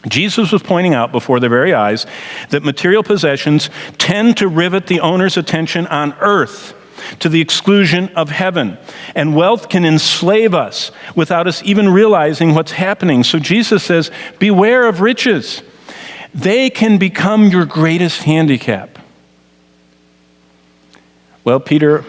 Jesus was pointing out before their very eyes that material possessions tend to rivet the owner's attention on earth to the exclusion of heaven. And wealth can enslave us without us even realizing what's happening. So Jesus says, beware of riches. They can become your greatest handicap. Well, Peter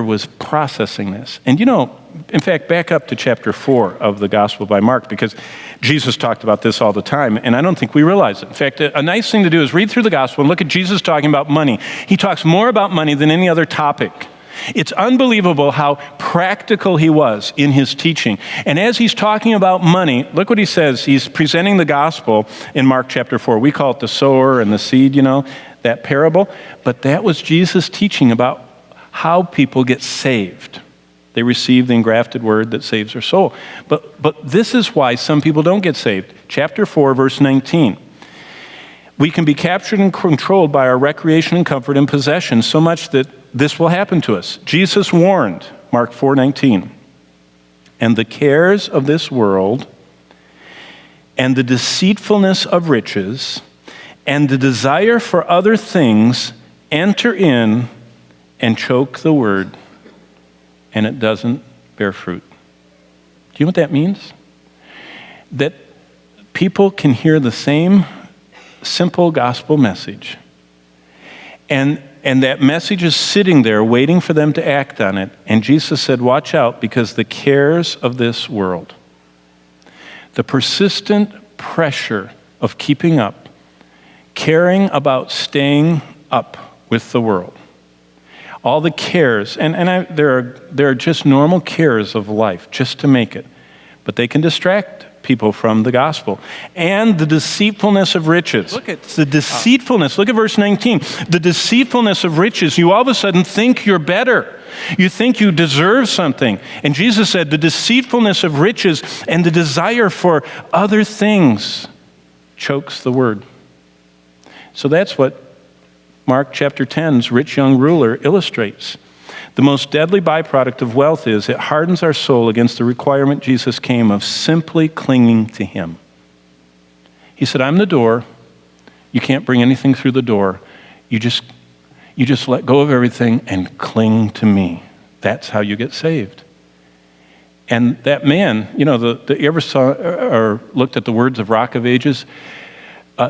was processing this. And in fact, back up to chapter 4 of the Gospel by Mark, because Jesus talked about this all the time, and I don't think we realize it. In fact, a nice thing to do is read through the Gospel and look at Jesus talking about money. He talks more about money than any other topic. It's unbelievable how practical he was in his teaching. And as he's talking about money, look what he says. He's presenting the gospel in Mark chapter 4. We call it the sower and the seed, that parable. But that was Jesus' teaching about how people get saved. They receive the engrafted word that saves their soul. But this is why some people don't get saved. Chapter 4, verse 19. We can be captured and controlled by our recreation and comfort and possession so much that this will happen to us. Jesus warned, Mark 4:19, and the cares of this world and the deceitfulness of riches and the desire for other things enter in and choke the word, and it doesn't bear fruit. Do you know what that means? That people can hear the same simple gospel message, and that message is sitting there waiting for them to act on it. And Jesus said, watch out, because the cares of this world, the persistent pressure of keeping up, caring about staying up with the world, all the cares, there are just normal cares of life just to make it, but they can distract people from the gospel. And the deceitfulness of riches. Look at the deceitfulness. Look at verse 19. The deceitfulness of riches. You all of a sudden think you're better. You think you deserve something. And Jesus said the deceitfulness of riches and the desire for other things chokes the word. So that's what Mark chapter 10's rich young ruler illustrates. The most deadly byproduct of wealth is it hardens our soul against the requirement Jesus came of simply clinging to him. He said, I'm the door. You can't bring anything through the door. You just let go of everything and cling to me. That's how you get saved. And that man, you ever saw or looked at the words of Rock of Ages?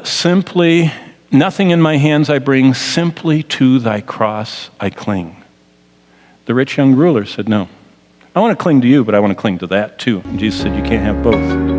Simply, nothing in my hands I bring, simply to thy cross I cling. The rich young ruler said, no, I want to cling to you, but I want to cling to that too. And Jesus said, you can't have both.